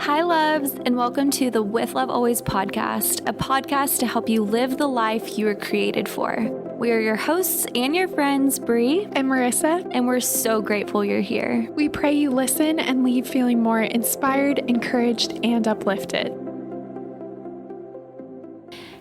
Hi, loves, and welcome to the With Love Always podcast, a podcast to help you live the life you were created for. We are your hosts and your friends, Bree and Marissa, and we're so grateful you're here. We pray you listen and leave feeling more inspired, encouraged, and uplifted.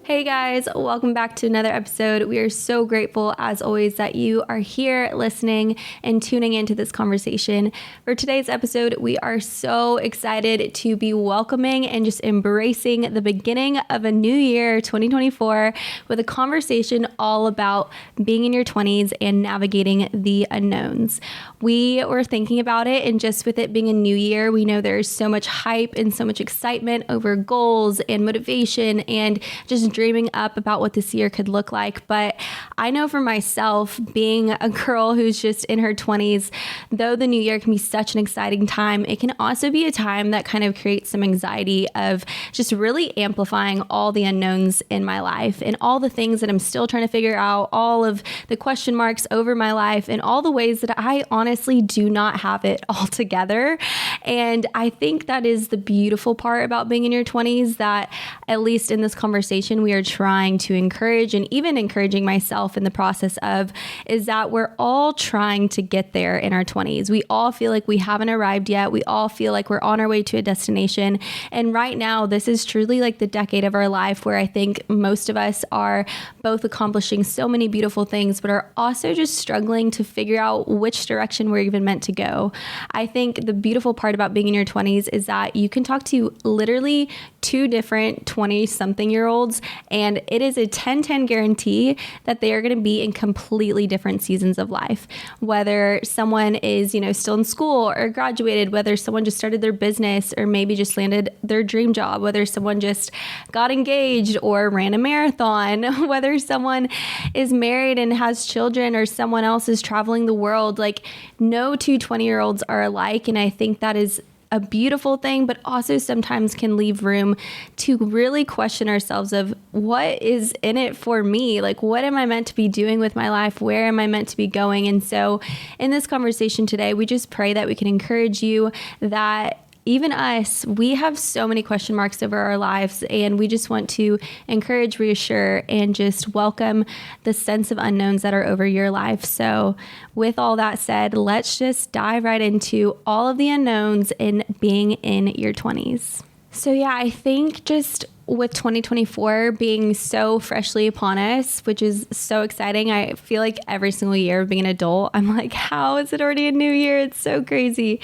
Hey guys, welcome back to another episode. We are so grateful, as always, that you are here listening and tuning into this conversation. For today's episode, we are so excited to be welcoming and just embracing the beginning of a new year, 2024, with a conversation all about being in your 20s and navigating the unknowns. We were thinking about it, and just with it being a new year, we know there's so much hype and so much excitement over goals and motivation and just dreaming up about what this year could look like. But I know for myself, being a girl who's just in her 20s, though the new year can be such an exciting time, it can also be a time that kind of creates some anxiety of just really amplifying all the unknowns in my life and all the things that I'm still trying to figure out, all of the question marks over my life and all the ways that I honestly do not have it all together. And I think that is the beautiful part about being in your 20s, that at least in this conversation, we are trying to encourage, and even encouraging myself in the process of, is that we're all trying to get there in our 20s. We all feel like we haven't arrived yet. We all feel like we're on our way to a destination. And right now, this is truly like the decade of our life where I think most of us are both accomplishing so many beautiful things, but are also just struggling to figure out which direction we're even meant to go. I think the beautiful part about being in your 20s is that you can talk to literally two different 20-something-year-olds, and it is a 10-10 guarantee that they are going to be in completely different seasons of life. Whether someone is, still in school or graduated, whether someone just started their business or maybe just landed their dream job, whether someone just got engaged or ran a marathon, whether someone is married and has children or someone else is traveling the world, like no two 20-year-olds are alike. And I think that is a beautiful thing, but also sometimes can leave room to really question ourselves of what is in it for me? Like, what am I meant to be doing with my life? Where am I meant to be going? And so in this conversation today, we just pray that we can encourage you that even us, we have so many question marks over our lives, and we just want to encourage, reassure, and just welcome the sense of unknowns that are over your life. So with all that said, let's just dive right into all of the unknowns in being in your 20s. So yeah, I think just with 2024 being so freshly upon us, which is so exciting. I feel like every single year of being an adult, I'm like, how is it already a new year? It's so crazy.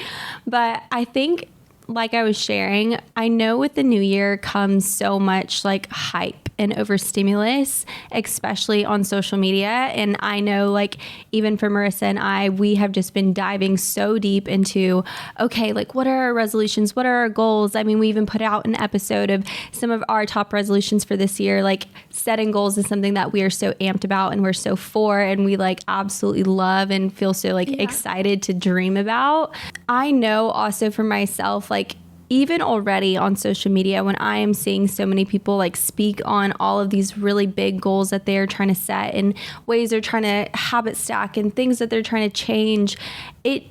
But I think, like I was sharing, I know with the new year comes so much like hype and overstimulus, especially on social media. And I know, like, even for Marissa and I, we have just been diving so deep into, okay, like, what are our resolutions? What are our goals? I mean, we even put out an episode of some of our top resolutions for this year. Like, setting goals is something that we are so amped about and we're so for, and we like absolutely love and feel so excited to dream about. I know also for myself, like, even already on social media, when I am seeing so many people like speak on all of these really big goals that they're trying to set and ways they're trying to habit stack and things that they're trying to change, it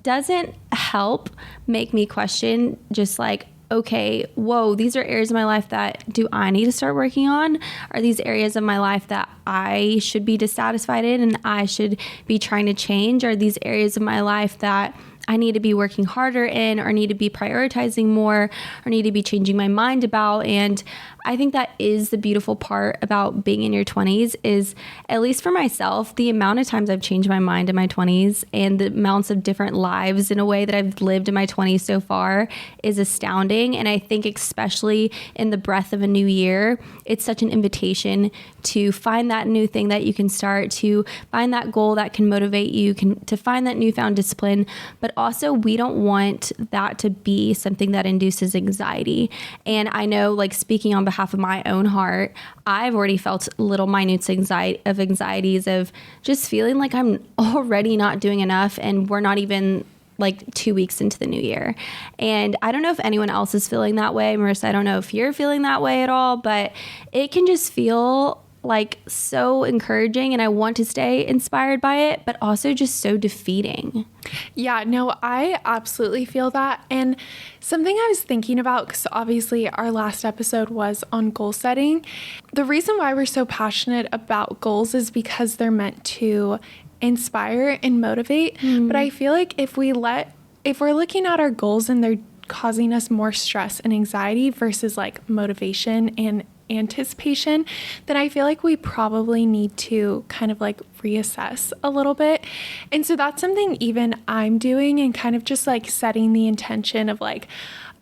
doesn't help make me question just like, okay, whoa, these are areas of my life that do I need to start working on? Are these areas of my life that I should be dissatisfied in and I should be trying to change? Are these areas of my life that I need to be working harder in, or need to be prioritizing more, or need to be changing my mind about? And I think that is the beautiful part about being in your 20s is, at least for myself, the amount of times I've changed my mind in my 20s and the amounts of different lives in a way that I've lived in my 20s so far is astounding. And I think especially in the breath of a new year, it's such an invitation to find that new thing that you can start, to find that goal that can motivate you, to find that newfound discipline. But also, we don't want that to be something that induces anxiety. And I know, like, speaking on behalf of my own heart, I've already felt little minute anxieties of just feeling like I'm already not doing enough, and we're not even like 2 weeks into the new year. And I don't know if anyone else is feeling that way. Marissa, I don't know if you're feeling that way at all, but it can just feel like so encouraging and I want to stay inspired by it, but also just so defeating. Yeah, no, I absolutely feel that. And something I was thinking about, because obviously our last episode was on goal setting. The reason why we're so passionate about goals is because they're meant to inspire and motivate. But I feel like if we're looking at our goals and they're causing us more stress and anxiety versus like motivation and anticipation, then I feel like we probably need to kind of like reassess a little bit. And so that's something even I'm doing, and kind of just like setting the intention of like,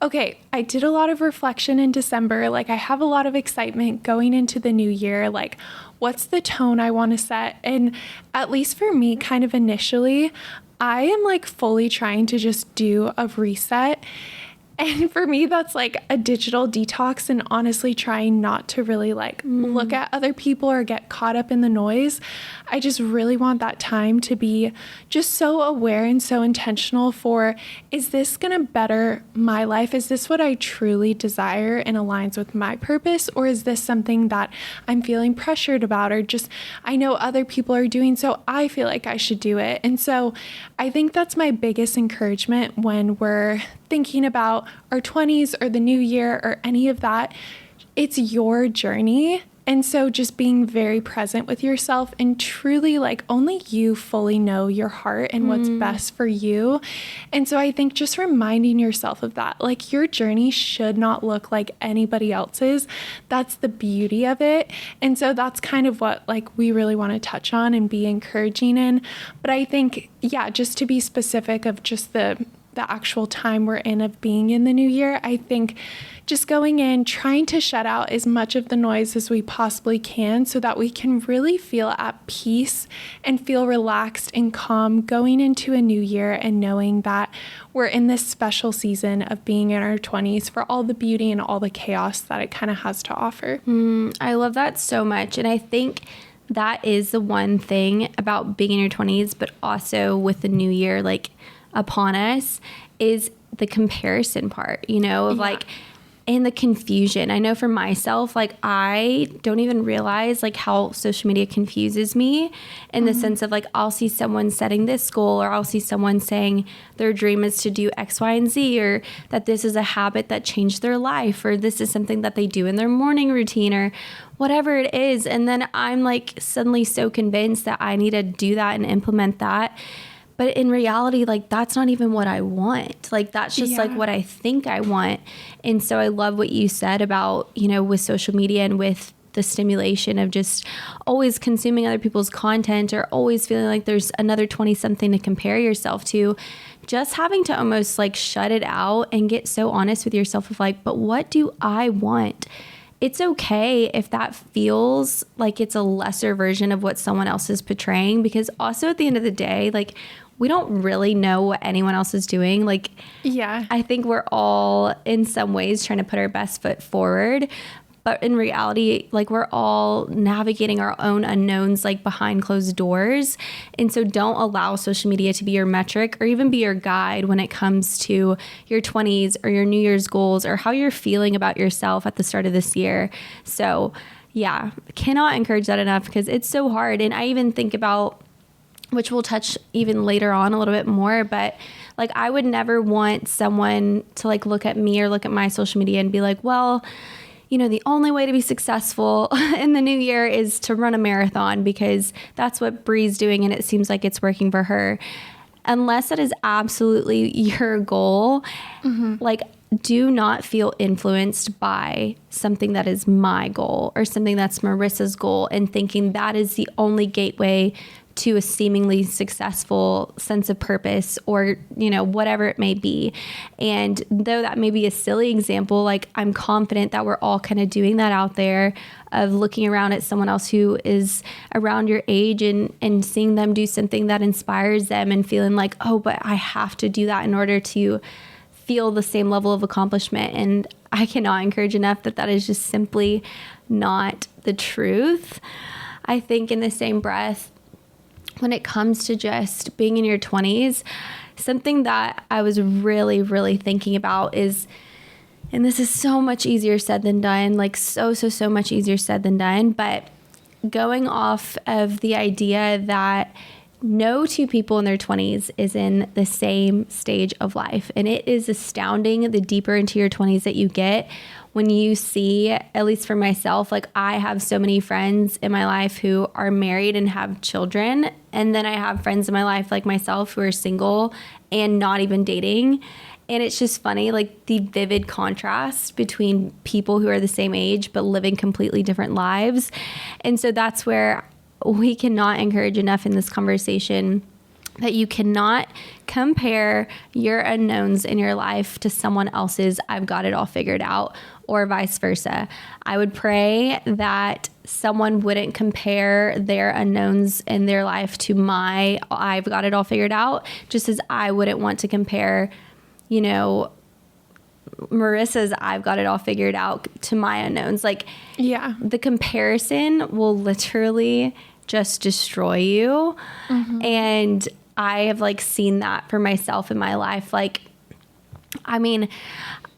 okay, I did a lot of reflection in December. Like I have a lot of excitement going into the new year. Like, what's the tone I want to set? And at least for me, kind of initially, I am like fully trying to just do a reset. And for me, that's like a digital detox, and honestly trying not to really like look at other people or get caught up in the noise. I just really want that time to be just so aware and so intentional for, is this going to better my life? Is this what I truly desire and aligns with my purpose? Or is this something that I'm feeling pressured about, or just I know other people are doing, so I feel like I should do it? And so I think that's my biggest encouragement when we're thinking about our 20s or the new year or any of that. It's your journey. And so just being very present with yourself, and truly like only you fully know your heart and what's best for you. And so I think just reminding yourself of that, like your journey should not look like anybody else's. That's the beauty of it. And so that's kind of what like we really want to touch on and be encouraging in. But I think, yeah, just to be specific of just the actual time we're in of being in the new year, I think just going in, trying to shut out as much of the noise as we possibly can so that we can really feel at peace and feel relaxed and calm going into a new year, and knowing that we're in this special season of being in our 20s for all the beauty and all the chaos that it kind of has to offer. I love that so much. And I think that is the one thing about being in your 20s, but also with the new year, like upon us, is the comparison part, you know, of like, and the confusion. I know for myself, like I don't even realize like how social media confuses me in the sense of like, I'll see someone setting this goal, or I'll see someone saying their dream is to do X, Y, and Z, or that this is a habit that changed their life, or this is something that they do in their morning routine, or whatever it is. And then I'm like suddenly so convinced that I need to do that and implement that. But in reality, like that's not even what I want. Like that's just like what I think I want. And so I love what you said about, you know, with social media and with the stimulation of just always consuming other people's content, or always feeling like there's another 20 something to compare yourself to. Just having to almost like shut it out and get so honest with yourself of like, but what do I want? It's okay if that feels like it's a lesser version of what someone else is portraying, because also at the end of the day, like we don't really know what anyone else is doing. Like, yeah, I think we're all in some ways trying to put our best foot forward, but in reality, like we're all navigating our own unknowns, like behind closed doors. And so don't allow social media to be your metric or even be your guide when it comes to your 20s or your New Year's goals or how you're feeling about yourself at the start of this year. So yeah, cannot encourage that enough, because it's so hard. And I even think about, which we'll touch even later on a little bit more, but like I would never want someone to like look at me or look at my social media and be like, well, you know, the only way to be successful in the new year is to run a marathon because that's what Bree's doing and it seems like it's working for her. Unless that is absolutely your goal, like do not feel influenced by something that is my goal or something that's Marissa's goal and thinking that is the only gateway to a seemingly successful sense of purpose or, you know, whatever it may be. And though that may be a silly example, like I'm confident that we're all kind of doing that out there of looking around at someone else who is around your age and seeing them do something that inspires them and feeling like, oh, but I have to do that in order to feel the same level of accomplishment. And I cannot encourage enough that that is just simply not the truth. I think in the same breath, when it comes to just being in your 20s, something that I was really, really thinking about is, and this is so much easier said than done, like so much easier said than done, but going off of the idea that no two people in their 20s is in the same stage of life. And it is astounding the deeper into your 20s that you get when you see, at least for myself, like I have so many friends in my life who are married and have children. And then I have friends in my life like myself who are single and not even dating. And it's just funny, like the vivid contrast between people who are the same age but living completely different lives. And so that's where we cannot encourage enough in this conversation that you cannot compare your unknowns in your life to someone else's I've got it all figured out, or vice versa. I would pray that someone wouldn't compare their unknowns in their life to my I've got it all figured out, just as I wouldn't want to compare, you know, Marissa's I've got it all figured out to my unknowns. Like, yeah, the comparison will literally just destroy you. And I have like seen that for myself in my life. Like, I mean,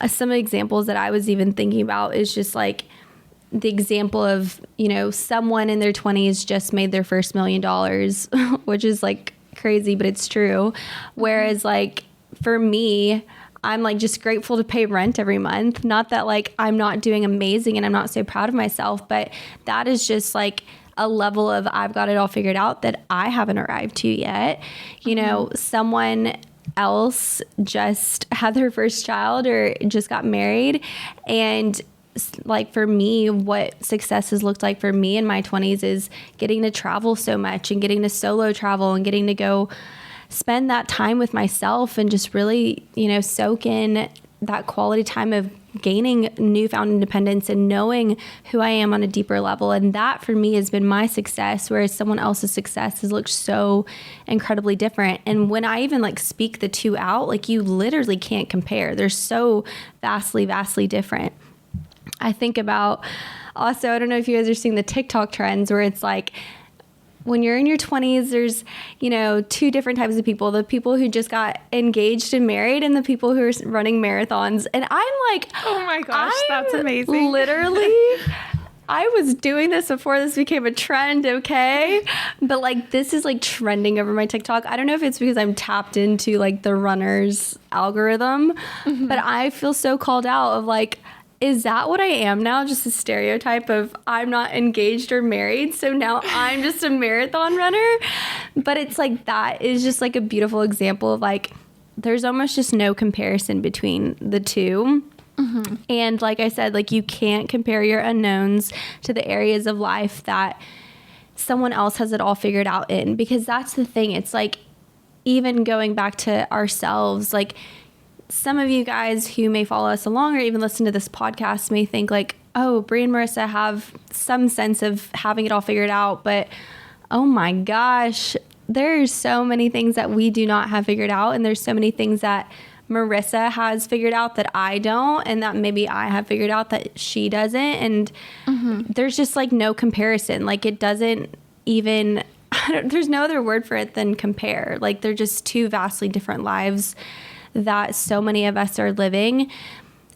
some examples that I was even thinking about is just like the example of, you know, someone in their 20s just made their first $1 million, which is like crazy, but it's true. Whereas like for me, I'm like just grateful to pay rent every month. Not that like I'm not doing amazing and I'm not so proud of myself, but that is just like a level of I've got it all figured out that I haven't arrived to yet. You know, someone else just had their first child or just got married. And like for me, what success has looked like for me in my 20s is getting to travel so much and getting to solo travel and getting to go spend that time with myself and just really, you know, soak in that quality time of gaining newfound independence and knowing who I am on a deeper level. And that for me has been my success, whereas someone else's success has looked so incredibly different. And when I even like speak the two out, like you literally can't compare. They're so vastly, vastly different. I think about also, I don't know if you guys are seeing the TikTok trends where it's like, when you're in your 20s, there's, you know, two different types of people, the people who just got engaged and married and the people who are running marathons. And I'm like, oh my gosh, that's amazing. Literally, I was doing this before this became a trend, okay? But like, this is like trending over my TikTok. I don't know if it's because I'm tapped into like the runner's algorithm, but I feel so called out of like, is that what I am now? Just a stereotype of I'm not engaged or married, so now I'm just a marathon runner. But it's like that is just like a beautiful example of like there's almost just no comparison between the two. And like I said, like you can't compare your unknowns to the areas of life that someone else has it all figured out in, because that's the thing. It's like even going back to ourselves, like some of you guys who may follow us along or even listen to this podcast may think like, oh, Brie and Marissa have some sense of having it all figured out. But oh my gosh, there's so many things that we do not have figured out. And there's so many things that Marissa has figured out that I don't, and that maybe I have figured out that she doesn't. And there's just like no comparison. Like it doesn't even, there's no other word for it than compare. Like they're just two vastly different lives that so many of us are living.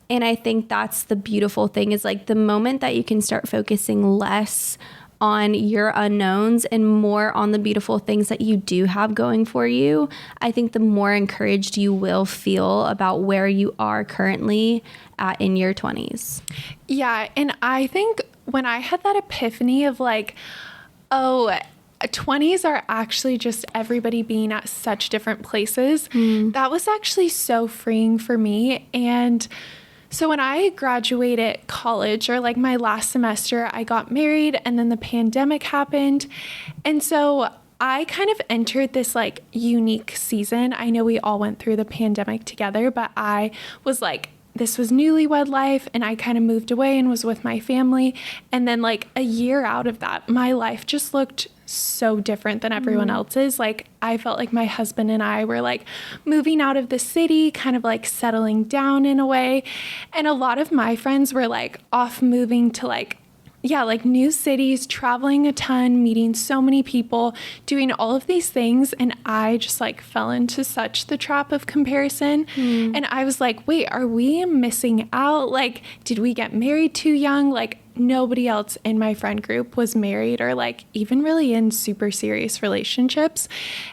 And I think that's the beautiful thing is like the moment that you can start focusing less on your unknowns and more on the beautiful things that you do have going for you, I think the more encouraged you will feel about where you are currently at in your 20s. Yeah. And I think when I had that epiphany of like, oh, 20s are actually just everybody being at such different places. That was actually so freeing for me. And so when I graduated college, or like my last semester, I got married and then the pandemic happened. And so I kind of entered this like unique season. I know we all went through the pandemic together, but I was like, this was newlywed life, and I kind of moved away and was with my family. And then like a year out of that, my life just looked so different than everyone else's. Like I felt like my husband and I were like moving out of the city, kind of like settling down in a way. And a lot of my friends were like off moving to like, like new cities, traveling a ton, meeting so many people, doing all of these things. And I just like fell into such the trap of comparison. And I was like, wait, are we missing out? Like, did we get married too young? Like, nobody else in my friend group was married or like even really in super serious relationships.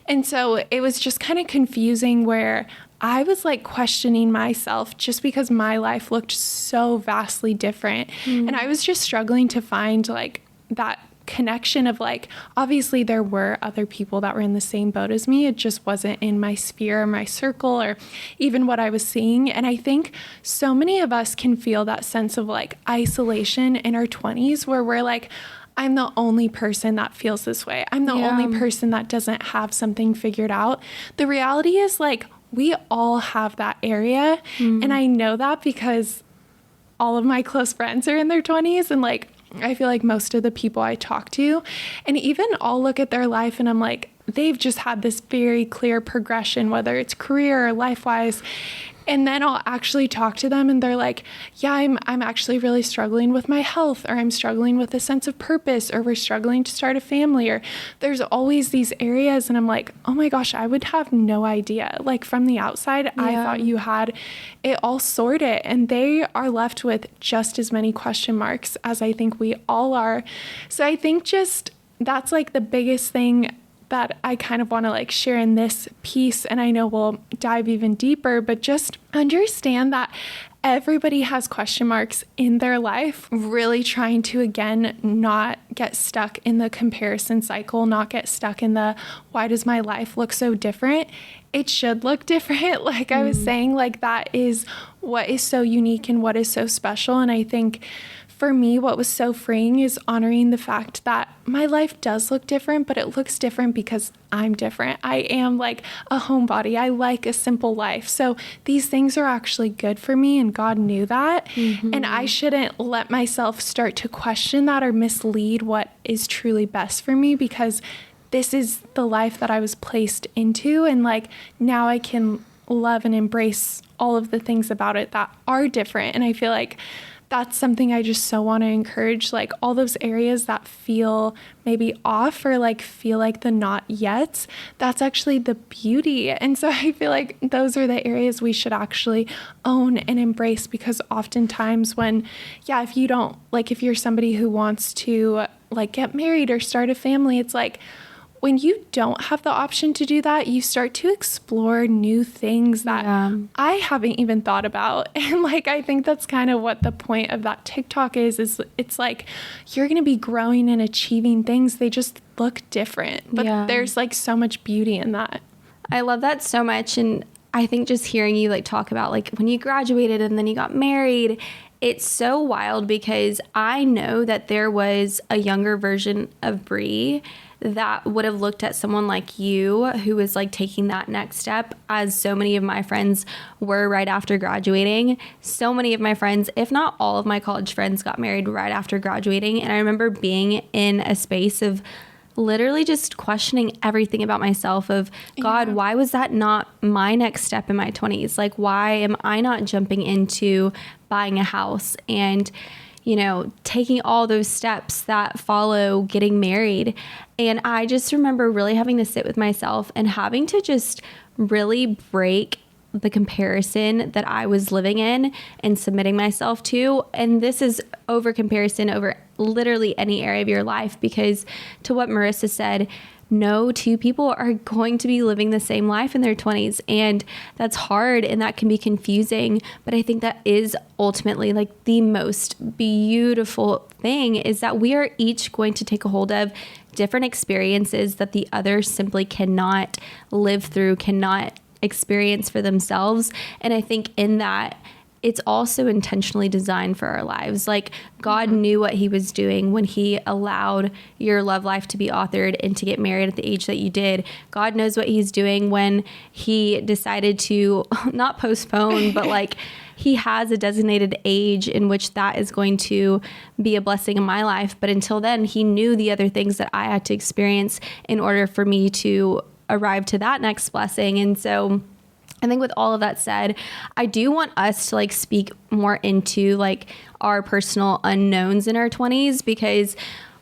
And so it was just kind of confusing where I was like questioning myself just because my life looked so vastly different. And I was just struggling to find like that connection of like, obviously there were other people that were in the same boat as me. It just wasn't in my sphere or my circle or even what I was seeing. And I think so many of us can feel that sense of like isolation in our 20s where we're like, I'm the only person that feels this way. I'm the only person that doesn't have something figured out. The reality is like, we all have that area. And I know that because all of my close friends are in their 20s. And like, I feel like most of the people I talk to, and even I'll look at their life and I'm like, they've just had this very clear progression, whether it's career or life-wise. And then I'll actually talk to them and they're like, yeah, I'm actually really struggling with my health, or I'm struggling with a sense of purpose, or we're struggling to start a family, or there's always these areas. And I'm like, oh my gosh, I would have no idea. Like from the outside, I thought you had it all sorted, and they are left with just as many question marks as I think we all are. So I think just that's like the biggest thing that I kind of want to like share in this piece. And I know we'll dive even deeper, but just understand that everybody has question marks in their life, really trying to, again, not get stuck in the comparison cycle, not get stuck in the, why does my life look so different? It should look different. Like I was saying, like that is what is so unique and what is so special. And I think for me, what was so freeing is honoring the fact that my life does look different, but it looks different because I'm different. I am like a homebody. I like a simple life. So these things are actually good for me, and God knew that. And I shouldn't let myself start to question that or mislead what is truly best for me, because this is the life that I was placed into. And like now I can love and embrace all of the things about it that are different. And I feel like that's something I just so want to encourage, like all those areas that feel maybe off or like feel like the not yet, that's actually the beauty. And so I feel like those are the areas we should actually own and embrace, because oftentimes when, if you don't, like if you're somebody who wants to like get married or start a family, it's like, when you don't have the option to do that, you start to explore new things that I haven't even thought about. And like, I think that's kind of what the point of that TikTok is it's like, you're going to be growing and achieving things. They just look different, but there's like so much beauty in that. I love that so much. And I think just hearing you like talk about like when you graduated and then you got married, it's so wild, because I know that there was a younger version of Brie that would have looked at someone like you who was like taking that next step, as so many of my friends were right after graduating. So many of my friends, if not all of my college friends, got married right after graduating. And I remember being in a space of literally just questioning everything about myself of, God, why was that not my next step in my 20s? Like, why am I not jumping into buying a house and, you know, taking all those steps that follow getting married? And I just remember really having to sit with myself and having to just really break the comparison that I was living in and submitting myself to. And this is over comparison over literally any area of your life, because to what Marissa said, no two people are going to be living the same life in their 20s. And that's hard and that can be confusing. But I think that is ultimately like the most beautiful thing, is that we are each going to take a hold of different experiences that the other simply cannot live through, cannot experience for themselves. And I think in that, it's also intentionally designed for our lives. Like God knew what he was doing when he allowed your love life to be authored and to get married at the age that you did. God knows what he's doing when he decided to not postpone, but like he has a designated age in which that is going to be a blessing in my life. But until then, he knew the other things that I had to experience in order for me to arrive to that next blessing. And so I think with all of that said, I do want us to like speak more into like our personal unknowns in our 20s, because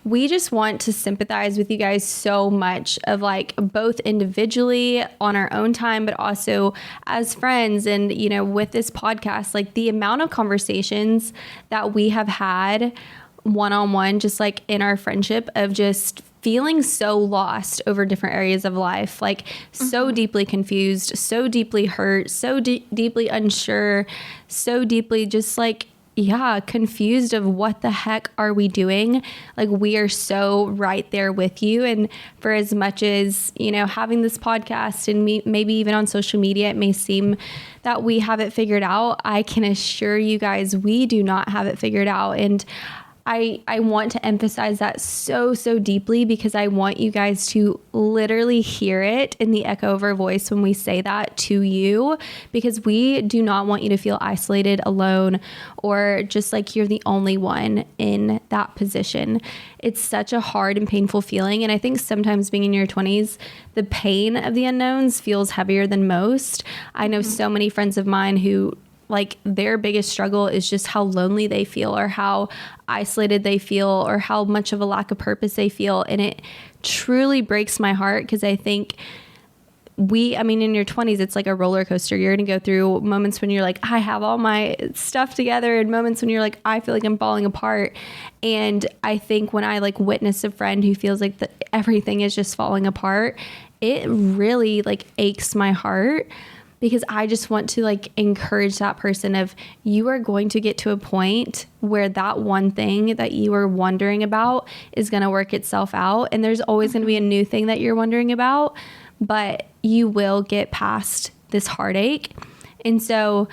we just want to sympathize with you guys so much, of like both individually on our own time, but also as friends. And, you know, with this podcast, like the amount of conversations that we have had one-on-one, just like in our friendship, of just feeling so lost over different areas of life, like so deeply confused, so deeply hurt, so deeply unsure, so deeply just like, confused of what the heck are we doing? Like, we are so right there with you. And for as much as, you know, having this podcast and maybe even on social media, it may seem that we have it figured out, I can assure you guys, we do not have it figured out. And I want to emphasize that so deeply, because I want you guys to literally hear it in the echo of our voice when we say that to you, because we do not want you to feel isolated, alone, or just like you're the only one in that position. It's such a hard and painful feeling. And I think sometimes being in your 20s, the pain of the unknowns feels heavier than most. I know so many friends of mine who, like, their biggest struggle is just how lonely they feel, or how isolated they feel, or how much of a lack of purpose they feel. And it truly breaks my heart, because I think in your 20s, it's like a roller coaster. You're going to go through moments when you're like, I have all my stuff together, and moments when you're like, I feel like I'm falling apart. And I think when I like witness a friend who feels like everything is just falling apart, it really like aches my heart, because I just want to like encourage that person of, you are going to get to a point where that one thing that you are wondering about is going to work itself out. And there's always going to be a new thing that you're wondering about, but you will get past this heartache. And so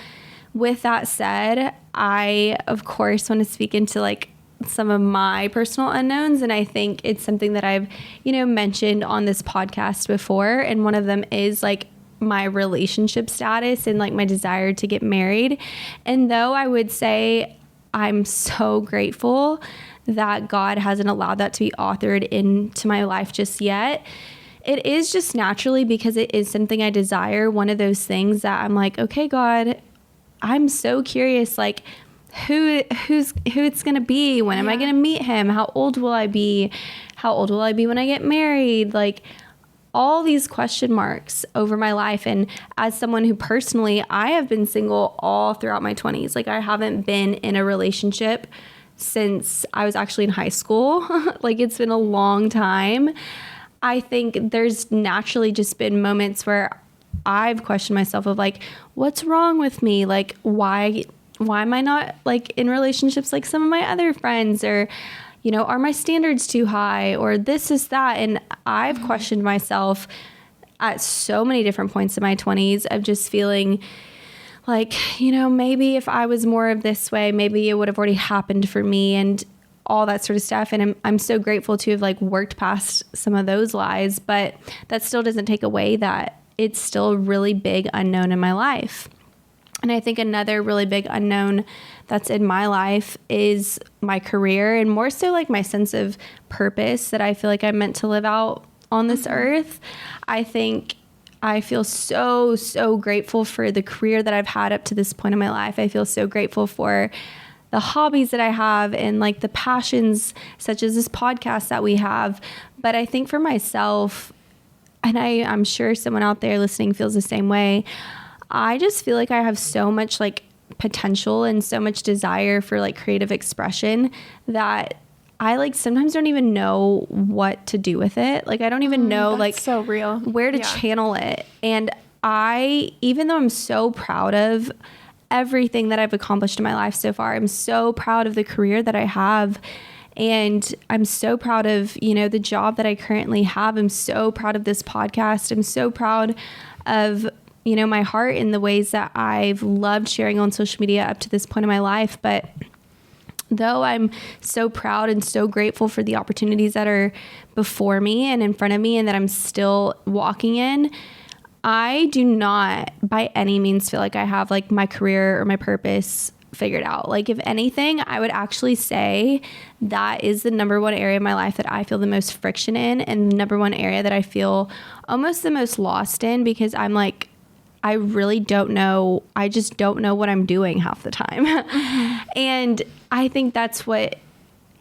with that said, I of course want to speak into like some of my personal unknowns. And I think it's something that I've, you know, mentioned on this podcast before. And one of them is like my relationship status and like my desire to get married. And though I would say I'm so grateful that God hasn't allowed that to be authored into my life just yet, it is just naturally, because it is something I desire, one of those things that I'm like, okay, God, I'm so curious, like who it's going to be, when am I going to meet him? How old will I be? How old will I be when I get married? Like, all these question marks over my life. And as someone who personally, I have been single all throughout my 20s. Like, I haven't been in a relationship since I was actually in high school. Like, it's been a long time. I think there's naturally just been moments where I've questioned myself of like, what's wrong with me? Like, why am I not like in relationships like some of my other friends? Or, you know, are my standards too high, or this is that? And I've questioned myself at so many different points in my 20s of just feeling like, you know, maybe if I was more of this way, maybe it would have already happened for me, and all that sort of stuff. And I'm so grateful to have like worked past some of those lies, but that still doesn't take away that it's still a really big unknown in my life. And I think another really big unknown that's in my life is my career, and more so like my sense of purpose that I feel like I'm meant to live out on this earth. I think I feel so grateful for the career that I've had up to this point in my life. I feel so grateful for the hobbies that I have, and like the passions such as this podcast that we have. But I think for myself, and I'm sure someone out there listening feels the same way, I just feel like I have so much like potential and so much desire for like creative expression that I like sometimes don't even know what to do with it. Like, I don't even know like so real where to channel it. And even though I'm so proud of everything that I've accomplished in my life so far, I'm so proud of the career that I have. And I'm so proud of, you know, the job that I currently have. I'm so proud of this podcast. I'm so proud of, you know, my heart in the ways that I've loved sharing on social media up to this point in my life. But though I'm so proud and so grateful for the opportunities that are before me and in front of me and that I'm still walking in, I do not by any means feel like I have like my career or my purpose figured out. Like, if anything, I would actually say that is the number one area of my life that I feel the most friction in, and the number one area that I feel almost the most lost in, because I'm like, I really don't know. I just don't know what I'm doing half the time. And I think that's what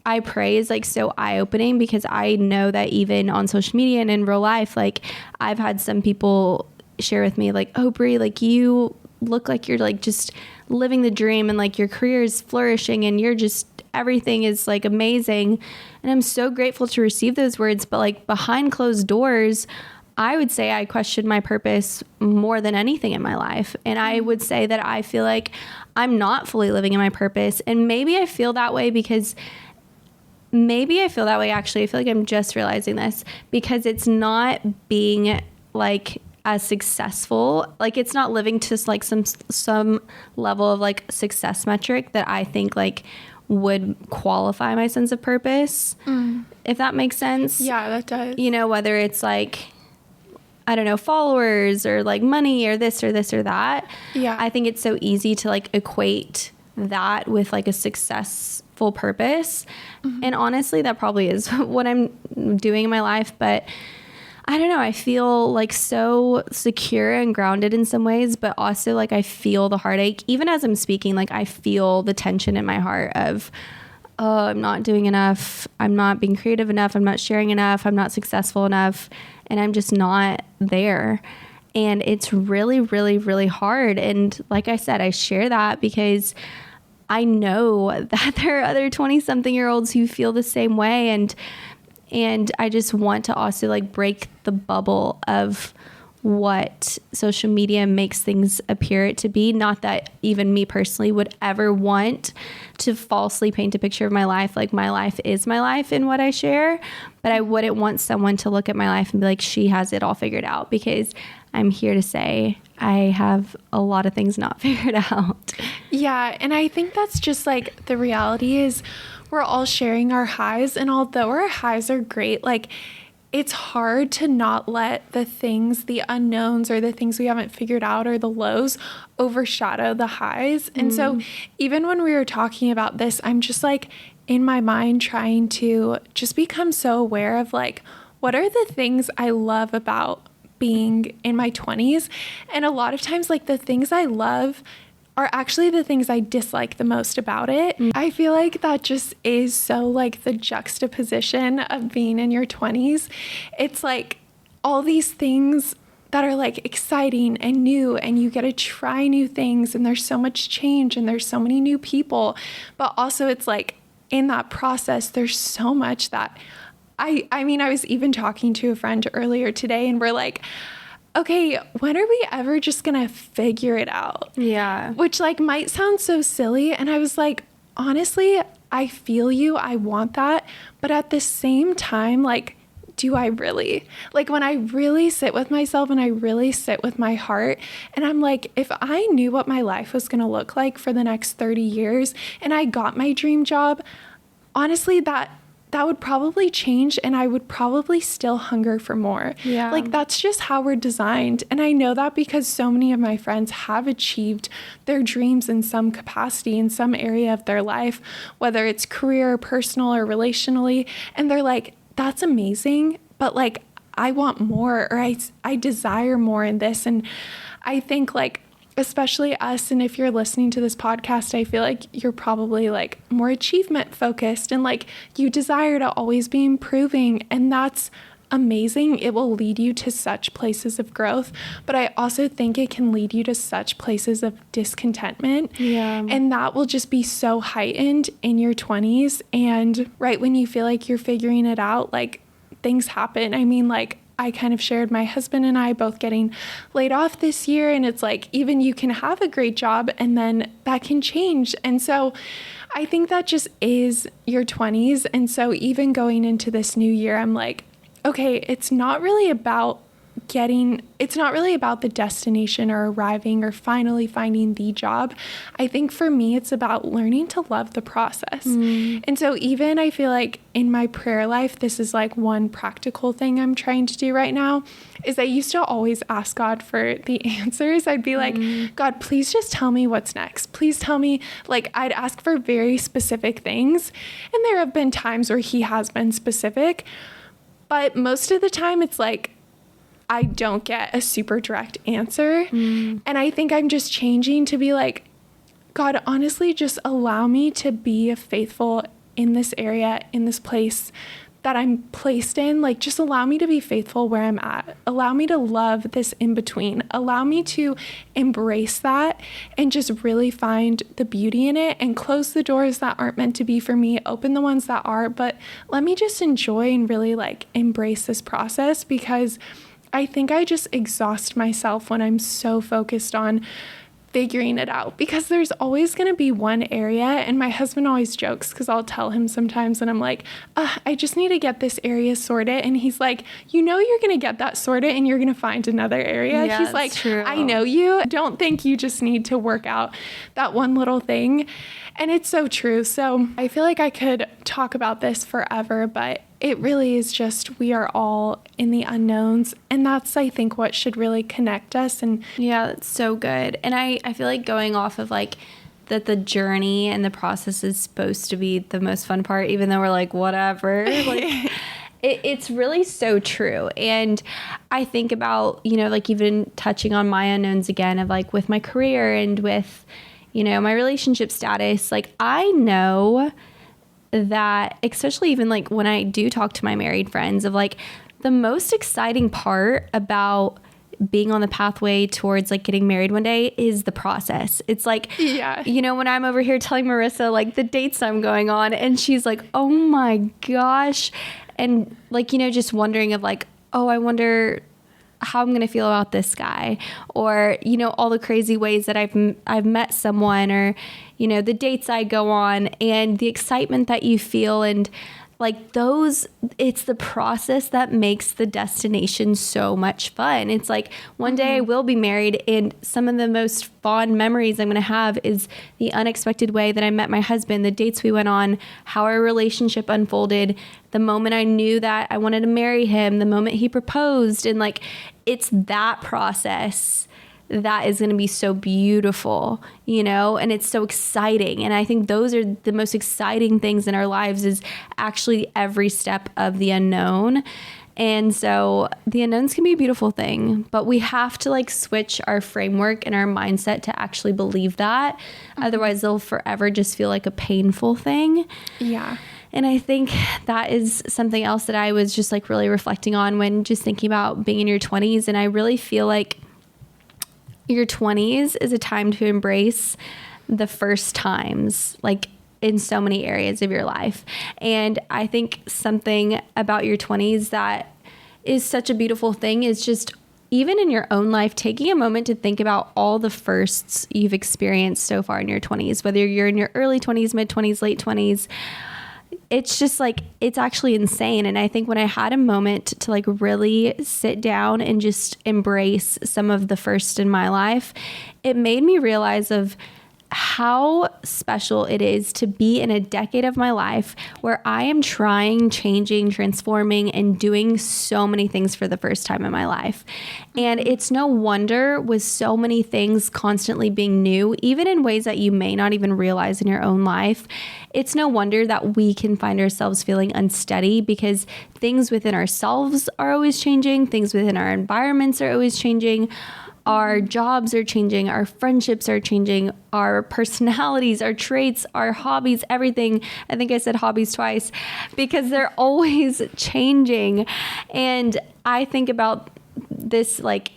I pray is like so eye-opening, because I know that even on social media and in real life, like I've had some people share with me like, oh, Brie, like you look like you're like just living the dream and like your career is flourishing and you're just, everything is like amazing. And I'm so grateful to receive those words. But like behind closed doors, I would say I question my purpose more than anything in my life. And I would say that I feel like I'm not fully living in my purpose. And maybe I feel that way because actually, I feel like I'm just realizing this because it's not being like as successful. Like it's not living to like some level of like success metric that I think like would qualify my sense of purpose, if that makes sense. Yeah, that does. You know, whether it's like, I don't know, followers or like money or this or this or that. Yeah. I think it's so easy to like equate that with like a successful purpose. And honestly, that probably is what I'm doing in my life. But I don't know, I feel like so secure and grounded in some ways, but also like I feel the heartache. Even as I'm speaking, like I feel the tension in my heart of, oh, I'm not doing enough. I'm not being creative enough. I'm not sharing enough. I'm not successful enough. And I'm just not there. And it's really, really, really hard. And like I said, I share that because I know that there are other 20-something-year-olds who feel the same way. And I just want to also like break the bubble of what social media makes things appear it to be. Not that even me personally would ever want to falsely paint a picture of my life. Like my life is my life in what I share, but I wouldn't want someone to look at my life and be like, she has it all figured out, because I'm here to say I have a lot of things not figured out. Yeah. And I think that's just like the reality is we're all sharing our highs, and although our highs are great, like it's hard to not let the things, the unknowns or the things we haven't figured out or the lows overshadow the highs. And so even when we were talking about this, I'm just like in my mind trying to just become so aware of like, what are the things I love about being in my 20s? And a lot of times like the things I love are actually the things I dislike the most about it. I feel like that just is so like the juxtaposition of being in your 20s. It's like all these things that are like exciting and new, and you get to try new things, and there's so much change and there's so many new people. But also it's like in that process, there's so much that I mean, I was even talking to a friend earlier today, and we're like, okay, when are we ever just gonna figure it out? Yeah. Which like might sound so silly. And I was like, honestly, I feel you. I want that. But at the same time, like, do I really? Like when I really sit with myself and I really sit with my heart, and I'm like, if I knew what my life was gonna look like for the next 30 years and I got my dream job, honestly, that would probably change, and I would probably still hunger for more. Yeah. Like that's just how we're designed. And I know that because so many of my friends have achieved their dreams in some capacity, in some area of their life, whether it's career, personal, or relationally. And they're like, that's amazing, but like, I want more, or I desire more in this. And I think like, especially us, and if you're listening to this podcast, I feel like you're probably like more achievement focused, and like you desire to always be improving, and that's amazing. It will lead you to such places of growth, but I also think it can lead you to such places of discontentment. Yeah. And that will just be so heightened in your 20s. And right when you feel like you're figuring it out, like things happen. I mean, like I kind of shared my husband and I both getting laid off this year, and it's like even you can have a great job and then that can change. And so I think that just is your 20s. And so even going into this new year, I'm like, okay, it's not really about the destination or arriving or finally finding the job. I think for me, it's about learning to love the process. And so even I feel like in my prayer life, this is like one practical thing I'm trying to do right now, is I used to always ask God for the answers. I'd be like, God, please just tell me what's next. Please tell me, like I'd ask for very specific things. And there have been times where he has been specific, but most of the time it's like, I don't get a super direct answer. And I think I'm just changing to be like, God, honestly, just allow me to be faithful in this area, in this place that I'm placed in. Like, just allow me to be faithful where I'm at. Allow me to love this in between. Allow me to embrace that and just really find the beauty in it and close the doors that aren't meant to be for me, open the ones that are. But let me just enjoy and really like embrace this process, because I think I just exhaust myself when I'm so focused on figuring it out, because there's always going to be one area. And my husband always jokes, because I'll tell him sometimes and I'm like, I just need to get this area sorted. And he's like, you know, you're going to get that sorted and you're going to find another area. Yeah, he's like, true. I know you. Don't think you just need to work out that one little thing. And it's so true. So I feel like I could talk about this forever, but it really is just, we are all in the unknowns. And that's, I think, what should really connect us. And yeah, that's so good. And I feel like going off of like that the journey and the process is supposed to be the most fun part, even though we're like, whatever, like it's really so true. And I think about, you know, like even touching on my unknowns again of like with my career and with, you know, my relationship status, like I know that, especially even like when I do talk to my married friends, of like the most exciting part about being on the pathway towards like getting married one day is the process. It's like, yeah, you know, when I'm over here telling Marissa like the dates I'm going on and she's like, oh my gosh. And like, you know, just wondering of like, oh, I wonder how I'm going to feel about this guy, or, you know, all the crazy ways that I've met someone, or, you know, the dates I go on and the excitement that you feel. And like those, it's the process that makes the destination so much fun. It's like one day I will be married, and some of the most fond memories I'm going to have is the unexpected way that I met my husband, the dates we went on, how our relationship unfolded, the moment I knew that I wanted to marry him, the moment he proposed. And like, it's that process that is going to be so beautiful, you know, and it's so exciting. And I think those are the most exciting things in our lives, is actually every step of the unknown. And so the unknowns can be a beautiful thing, but we have to like switch our framework and our mindset to actually believe that. Otherwise they'll forever just feel like a painful thing. Yeah. And I think that is something else that I was just like really reflecting on when just thinking about being in your 20s. And I really feel like your 20s is a time to embrace the first times, like in so many areas of your life. And I think something about your 20s that is such a beautiful thing is just, even in your own life, taking a moment to think about all the firsts you've experienced so far in your 20s, whether you're in your early 20s, mid 20s, late 20s. It's just like, it's actually insane. And I think when I had a moment to like really sit down and just embrace some of the first in my life, it made me realize of how special it is to be in a decade of my life where I am trying, changing, transforming, and doing so many things for the first time in my life. And it's no wonder, with so many things constantly being new, even in ways that you may not even realize in your own life, it's no wonder that we can find ourselves feeling unsteady, because things within ourselves are always changing, things within our environments are always changing. Our jobs are changing, our friendships are changing, our personalities, our traits, our hobbies, everything. I think I said hobbies twice, because they're always changing. And I think about this like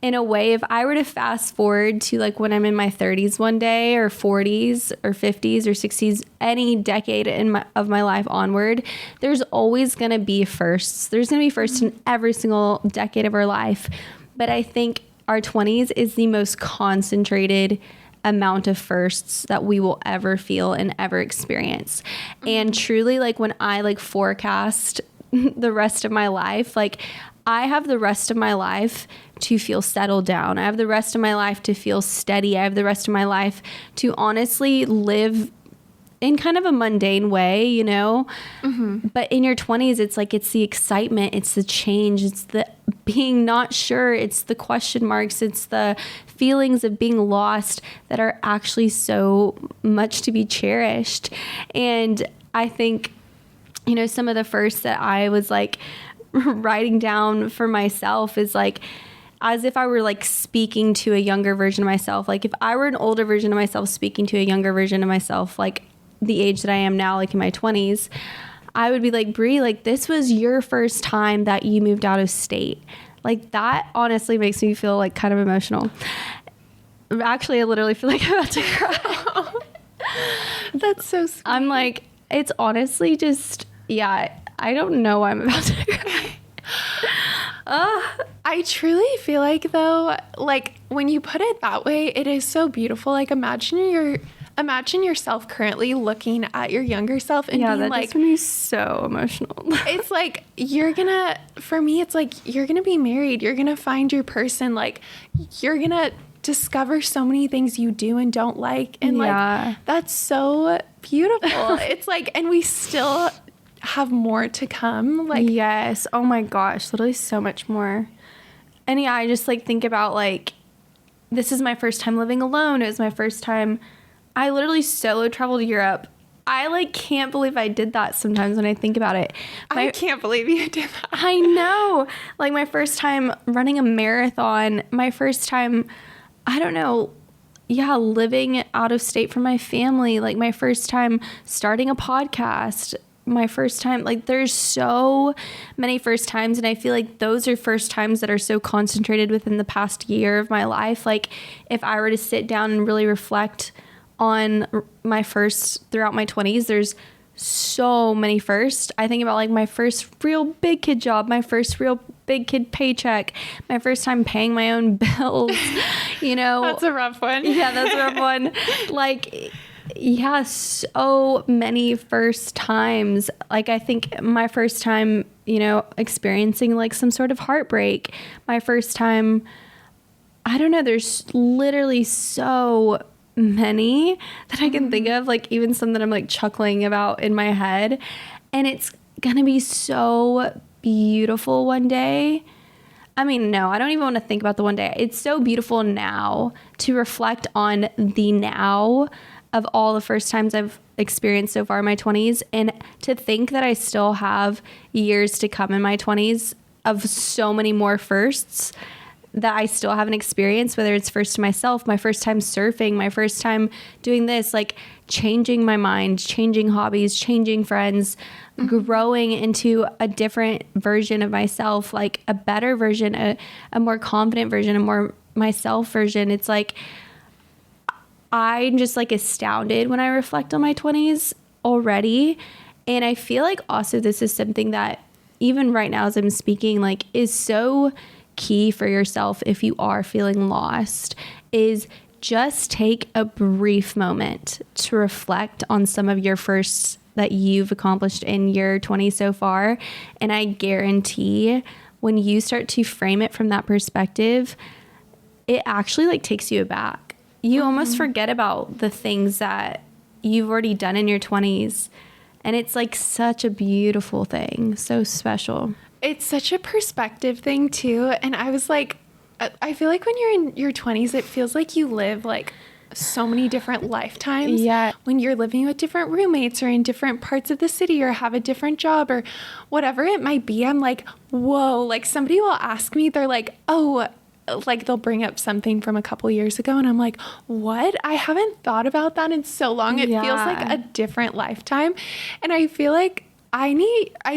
in a way, if I were to fast forward to like when I'm in my 30s one day, or 40s or 50s or 60s, any decade of my life onward, there's always going to be firsts. There's going to be firsts in every single decade of our life. But I think our 20s is the most concentrated amount of firsts that we will ever feel and ever experience. And truly, like when I like forecast the rest of my life, like I have the rest of my life to feel settled down. I have the rest of my life to feel steady. I have the rest of my life to honestly live in kind of a mundane way, you know? But in your 20s, it's like, it's the excitement, it's the change, it's the being not sure, it's the question marks, it's the feelings of being lost that are actually so much to be cherished. And I think, you know, some of the first that I was like writing down for myself is like as if I were like speaking to a younger version of myself. Like if I were an older version of myself speaking to a younger version of myself, like the age that I am now, like in my 20s, I would be like, Brie, like this was your first time that you moved out of state. Like that honestly makes me feel like kind of emotional. Actually, I literally feel like I'm about to cry. That's so sweet. I'm like, it's honestly just, yeah, I don't know why I'm about to cry. I truly feel like, though, like when you put it that way, it is so beautiful. Like imagine yourself currently looking at your younger self and being that like, makes me so emotional. it's like for me, it's like you're gonna be married, you're gonna find your person, like you're gonna discover so many things you do and don't like, and like that's so beautiful. It's like, and we still have more to come. Like, yes, oh my gosh, literally so much more. And yeah, I just like think about like this is my first time living alone. It was my first time. I literally solo traveled to Europe. I like can't believe I did that sometimes when I think about it. I can't believe you did that. I know. Like my first time running a marathon, my first time, I don't know, living out of state from my family, like my first time starting a podcast, my first time, like there's so many first times, and I feel like those are first times that are so concentrated within the past year of my life. Like if I were to sit down and really reflect on my first throughout my 20s, there's so many firsts. I think about like my first real big kid job, my first real big kid paycheck, my first time paying my own bills, you know. That's a rough one. Yeah, that's a rough one. Like, yeah, so many first times. Like I think my first time, you know, experiencing like some sort of heartbreak, my first time, I don't know, there's literally so many that I can think of, like even some that I'm like chuckling about in my head, and it's gonna be so beautiful one day. I mean, no, I don't even want to think about the one day. It's so beautiful now to reflect on the now of all the first times I've experienced so far in my 20s, and to think that I still have years to come in my 20s of so many more firsts that I still haven't experienced, whether it's first to myself, my first time surfing, my first time doing this, like changing my mind, changing hobbies, changing friends, growing into a different version of myself, like a better version, a more confident version, a more myself version. It's like, I'm just like astounded when I reflect on my 20s already. And I feel like also this is something that even right now as I'm speaking, like is so key for yourself if you are feeling lost, is just take a brief moment to reflect on some of your firsts that you've accomplished in your 20s so far. And I guarantee when you start to frame it from that perspective, it actually like takes you aback. You almost forget about the things that you've already done in your 20s. And it's like such a beautiful thing, so special. It's such a perspective thing too. And I was like, I feel like when you're in your 20s, it feels like you live like so many different lifetimes. Yeah. When you're living with different roommates or in different parts of the city or have a different job or whatever it might be, I'm like, whoa, like somebody will ask me, they're like, oh, like they'll bring up something from a couple years ago. And I'm like, what? I haven't thought about that in so long. It feels like a different lifetime. And I feel like I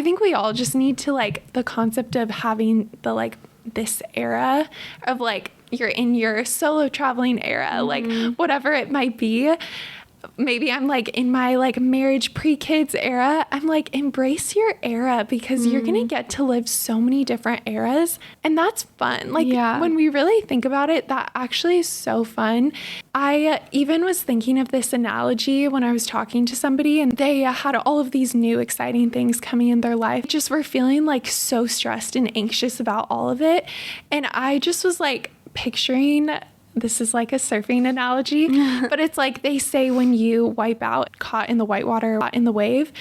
think we all just need to like the concept of having the like this era of like you're in your solo traveling era, like whatever it might be. Maybe I'm like in my like marriage pre-kids era. I'm like, embrace your era because you're going to get to live so many different eras. And that's fun. Like when we really think about it, that actually is so fun. I even was thinking of this analogy when I was talking to somebody and they had all of these new exciting things coming in their life. Just were feeling like so stressed and anxious about all of it. And I just was like picturing, this is like a surfing analogy, but it's like they say when you wipe out caught in the whitewater, caught in the wave,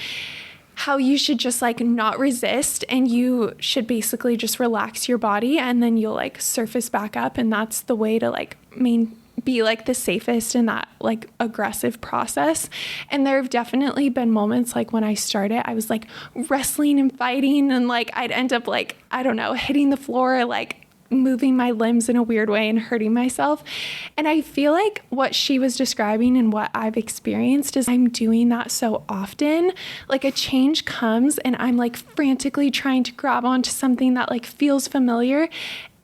how you should just like not resist and you should basically just relax your body and then you'll like surface back up. And that's the way to like be like the safest in that like aggressive process. And there have definitely been moments like when I started, I was like wrestling and fighting, and like I'd end up like, I don't know, hitting the floor, like moving my limbs in a weird way and hurting myself. And I feel like what she was describing and what I've experienced is I'm doing that so often. Like a change comes and I'm like frantically trying to grab onto something that like feels familiar.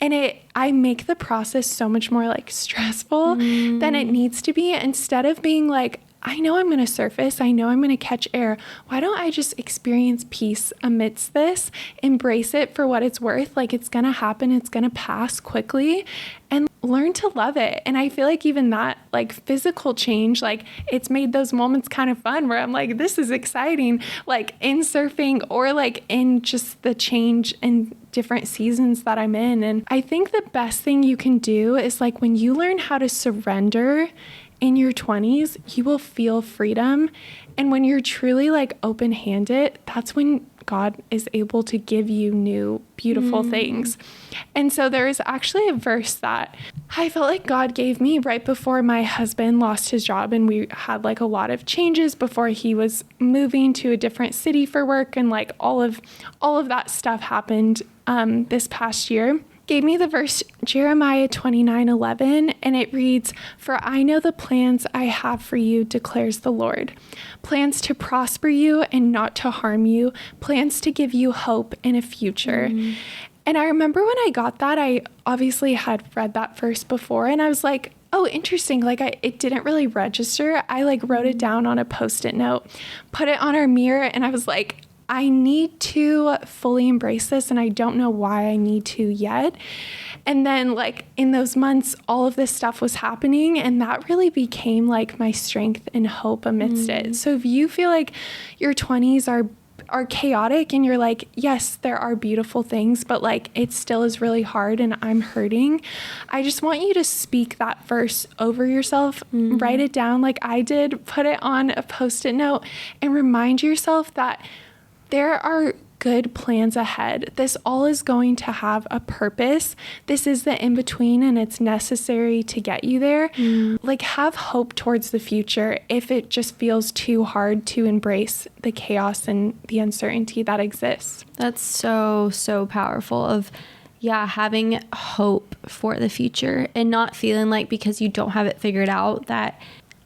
And I make the process so much more like stressful than it needs to be. Instead of being like, I know I'm going to surface, I know I'm going to catch air. Why don't I just experience peace amidst this, embrace it for what it's worth? Like it's going to happen, it's going to pass quickly, and learn to love it. And I feel like even that like physical change, like it's made those moments kind of fun where I'm like, this is exciting, like in surfing or like in just the change and different seasons that I'm in. And I think the best thing you can do is like when you learn how to surrender in your 20s, you will feel freedom. And when you're truly like open-handed, that's when God is able to give you new, beautiful things. And so there is actually a verse that I felt like God gave me right before my husband lost his job, and we had like a lot of changes before he was moving to a different city for work, and like all of that stuff happened this past year. Gave me the verse Jeremiah 29:11, and it reads, "For I know the plans I have for you, declares the Lord. Plans to prosper you and not to harm you, plans to give you hope and a future." And I remember when I got that, I obviously had read that verse before, and I was like, oh, interesting. Like it didn't really register. I like wrote it down on a Post-it note, put it on our mirror, and I was like, I need to fully embrace this, and I don't know why I need to yet. And then like in those months, all of this stuff was happening, and that really became like my strength and hope amidst it. So if you feel like your 20s are chaotic and you're like, yes, there are beautiful things, but like it still is really hard and I'm hurting, I just want you to speak that verse over yourself, write it down like I did, put it on a Post-it note, and remind yourself that there are good plans ahead. This all is going to have a purpose. This is the in-between, and it's necessary to get you there. Like have hope towards the future if it just feels too hard to embrace the chaos and the uncertainty that exists. That's so powerful of having hope for the future and not feeling like because you don't have it figured out that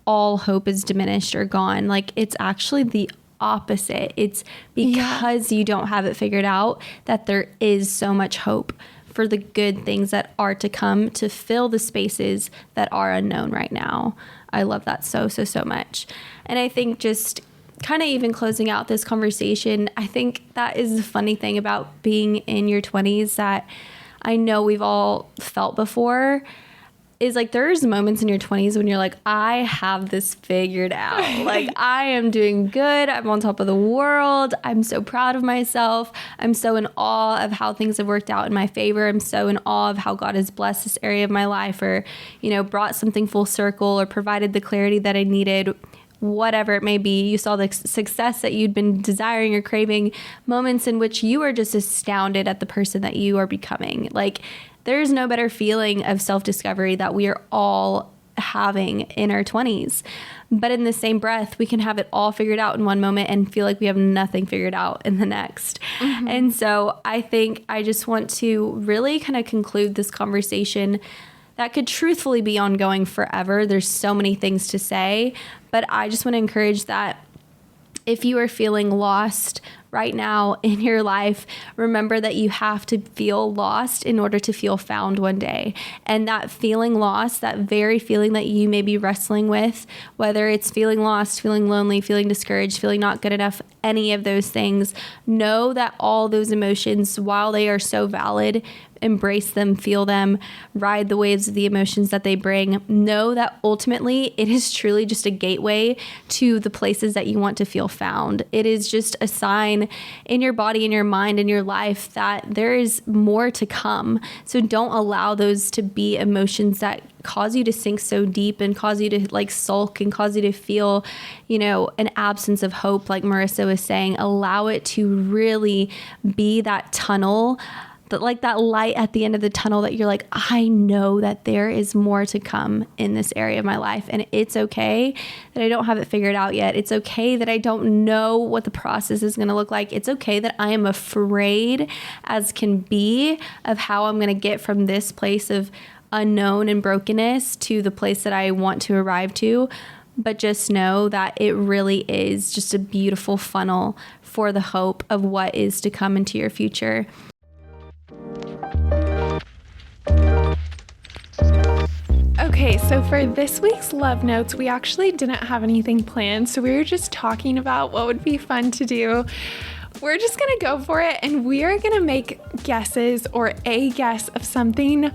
all hope is diminished or gone. Like it's actually the opposite. It's because you don't have it figured out that there is so much hope for the good things that are to come to fill the spaces that are unknown right now. I love that so much. And I think just kind of even closing out this conversation, I think that is the funny thing about being in your 20s that I know we've all felt before, is like there's moments in your 20s when you're like, I have this figured out. Like I am doing good. I'm on top of the world. I'm so proud of myself. I'm so in awe of how things have worked out in my favor. I'm so in awe of how God has blessed this area of my life, or, brought something full circle or provided the clarity that I needed. Whatever it may be, you saw the success that you'd been desiring or craving, moments in which you are just astounded at the person that you are becoming. Like there's no better feeling of self-discovery that we are all having in our 20s. But in the same breath, we can have it all figured out in one moment and feel like we have nothing figured out in the next. And so I think I just want to really kind of conclude this conversation that could truthfully be ongoing forever. There's so many things to say, but I just want to encourage that if you are feeling lost right now in your life, remember that you have to feel lost in order to feel found one day. And that feeling lost, that very feeling that you may be wrestling with, whether it's feeling lost, feeling lonely, feeling discouraged, feeling not good enough, any of those things, know that all those emotions, while they are so valid, embrace them, feel them, ride the waves of the emotions that they bring. Know that ultimately it is truly just a gateway to the places that you want to feel found. It is just a sign in your body, in your mind, in your life that there is more to come. So don't allow those to be emotions that cause you to sink so deep and cause you to like sulk and cause you to feel, an absence of hope. Like Marissa was saying, allow it to really be that tunnel that light at the end of the tunnel that you're like, I know that there is more to come in this area of my life. And it's okay that I don't have it figured out yet. It's okay that I don't know what the process is going to look like. It's okay that I am afraid as can be of how I'm going to get from this place of unknown and brokenness to the place that I want to arrive to. But just know that it really is just a beautiful funnel for the hope of what is to come into your future. Okay, so for this week's Love Notes, we actually didn't have anything planned. So we were just talking about what would be fun to do. We're just going to go for it, and we are going to make guesses or a guess of something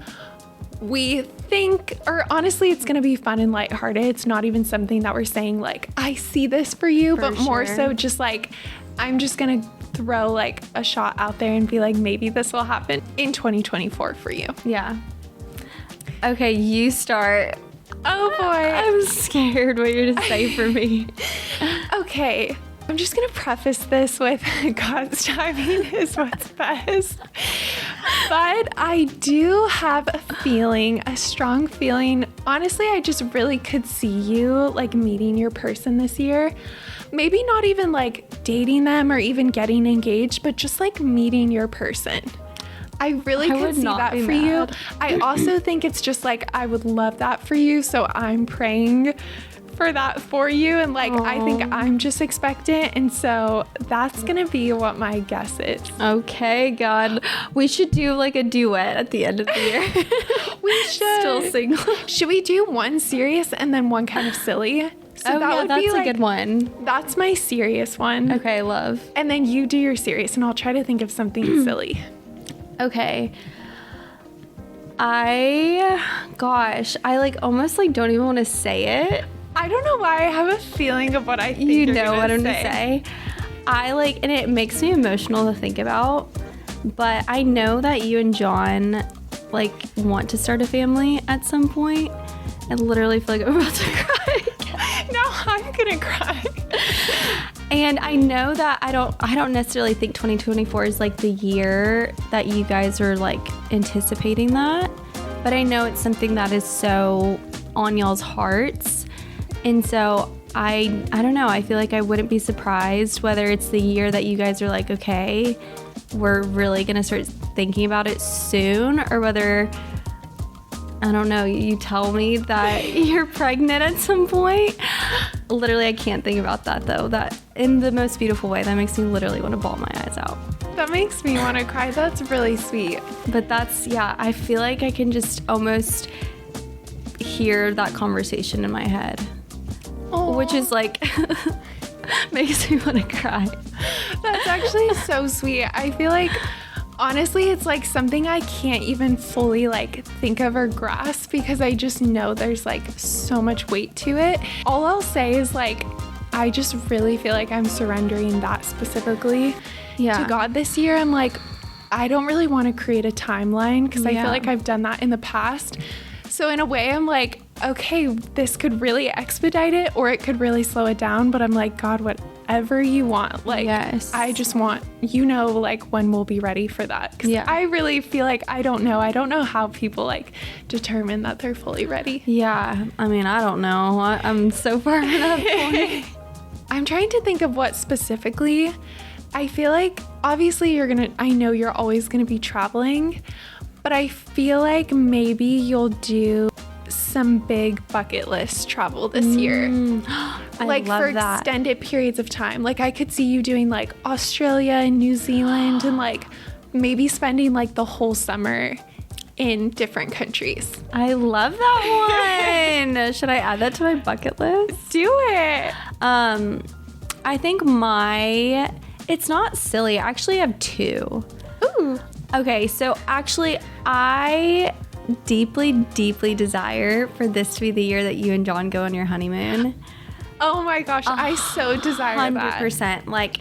we think, or honestly, it's going to be fun and lighthearted. It's not even something that we're saying like, I see this for you, but more so just like, I'm just going to throw like a shot out there and be like, maybe this will happen in 2024 for you. Yeah. Okay, you start. Oh boy. I'm scared what you're going to say for me. Okay. I'm just going to preface this with God's timing is what's best. But I do have a feeling, a strong feeling. Honestly, I just really could see you like meeting your person this year. Maybe not even like dating them or even getting engaged, but just like meeting your person. I really could see that for you. I also think it's just like, I would love that for you. So I'm praying for that for you, and like, I think I'm just expectant, and so that's gonna be what my guess is. Okay, God, we should do like a duet at the end of the year. We should. Still single. Should we do one serious and then one kind of silly? So that's a good one. That's my serious one. Okay, love. And then you do your serious, and I'll try to think of something silly. Okay. I like almost like don't even want to say it. I don't know why I have a feeling of what I think you know what I'm gonna say. I like, and it makes me emotional to think about, but I know that you and John like want to start a family at some point. I literally feel like I'm about to cry. No, I'm gonna cry. And I know that I don't necessarily think 2024 is like the year that you guys are like anticipating that, but I know it's something that is so on y'all's hearts. And so I don't know, I feel like I wouldn't be surprised whether it's the year that you guys are like, okay, we're really going to start thinking about it soon, or whether, I don't know, you tell me that you're pregnant at some point. Literally, I can't think about that though. That in the most beautiful way. That makes me literally want to bawl my eyes out. That makes me want to cry. That's really sweet. But that's, yeah, I feel like I can just almost hear that conversation in my head. Aww. Which is like, makes me want to cry. That's actually so sweet. I feel like, honestly, it's like something I can't even fully like think of or grasp, because I just know there's like so much weight to it. All I'll say is like, I just really feel like I'm surrendering that specifically to God this year. I'm like, I don't really want to create a timeline, because I feel like I've done that in the past. So in a way, I'm like, okay, this could really expedite it, or it could really slow it down. But I'm like, God, whatever you want. Like, I just want, like when we'll be ready for that. Because I really feel like I don't know how people like determine that they're fully ready. Yeah. I mean, I don't know. I'm so far from that point. I'm trying to think of what specifically. I feel like obviously I know you're always going to be traveling, but I feel like maybe you'll do some big bucket list travel this year. Like for extended periods of time. Like I could see you doing like Australia and New Zealand and like maybe spending like the whole summer in different countries. I love that one. Should I add that to my bucket list? Do it. I think it's not silly. I actually have two. Ooh. Okay, so actually I deeply, deeply desire for this to be the year that you and John go on your honeymoon. Oh my gosh, I so desire 100%. that. Like,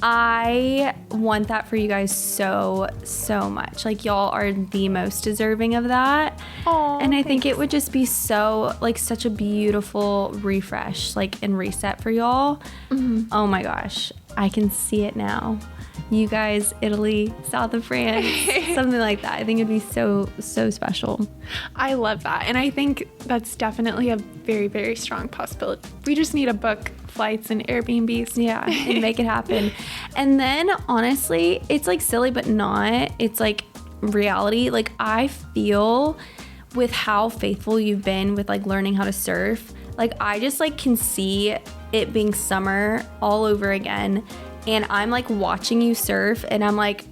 I want that for you guys so, so much. Like, y'all are the most deserving of that. Oh, and I think it would just be so, like, such a beautiful refresh, like, and reset for y'all. Mm-hmm. Oh my gosh, I can see it now. you guys, Italy, south of France, something like that. I think it'd be so special. I love that. And I think that's definitely a very, very strong possibility. We just need to book flights and Airbnbs. Yeah, and make it happen. And then honestly, it's like silly, but not. It's like reality. Like I feel with how faithful you've been with like learning how to surf, like I just like can see it being summer all over again. And I'm like watching you surf and I'm like,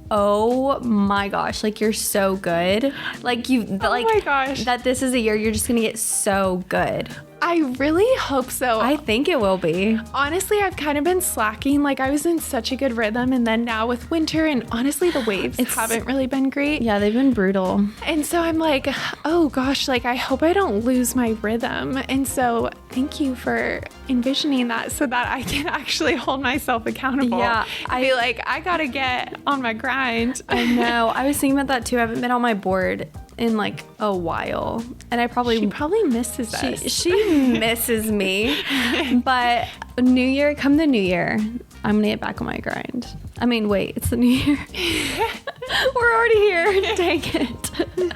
oh my gosh, like you're so good. Like my gosh. That this is a year you're just gonna get so good. I really hope so. I think it will be. Honestly, I've kind of been slacking. Like I was in such a good rhythm, and then now with winter, and honestly the waves haven't really been great. Yeah, they've been brutal. And so I'm like, oh gosh, like I hope I don't lose my rhythm. And so thank you for envisioning that so that I can actually hold myself accountable. Yeah. I be like, I gotta get on my grind. I know. I was thinking about that too. I haven't been on my board in like a while, and She probably misses us. She misses me. But come the new year, I'm gonna get back on my grind. I mean, wait, it's the new year. We're already here. Dang it.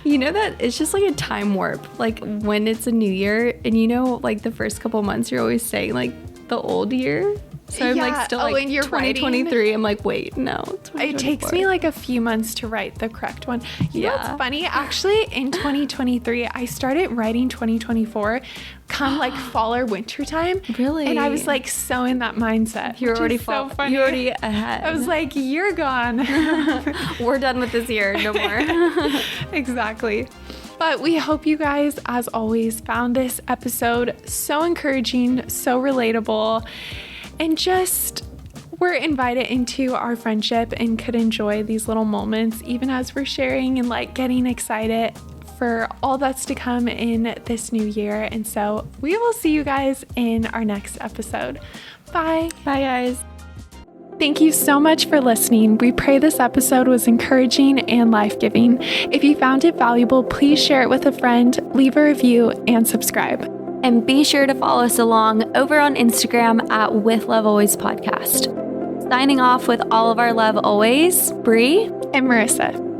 You know that it's just like a time warp. Like when it's a new year, and you know, like the first couple months, you're always saying like the old year. So I'm like still like and you're 2023. writing. I'm like, wait, no. It takes me like a few months to write the correct one. You know what's funny? Actually, in 2023, I started writing 2024 come like fall or winter time. Really? And I was like so in that mindset. You're already so funny. You're already ahead. I was like, you're gone. We're done with this year. No more. Exactly. But we hope you guys, as always, found this episode so encouraging, so relatable, and just were invited into our friendship and could enjoy these little moments even as we're sharing and like getting excited for all that's to come in this new year. And so we will see you guys in our next episode. Bye. Bye, guys. Thank you so much for listening. We pray this episode was encouraging and life-giving. If you found it valuable, please share it with a friend, leave a review, and subscribe. And be sure to follow us along over on Instagram at With Love Always Podcast. Signing off with all of our love always, Bree And Marissa.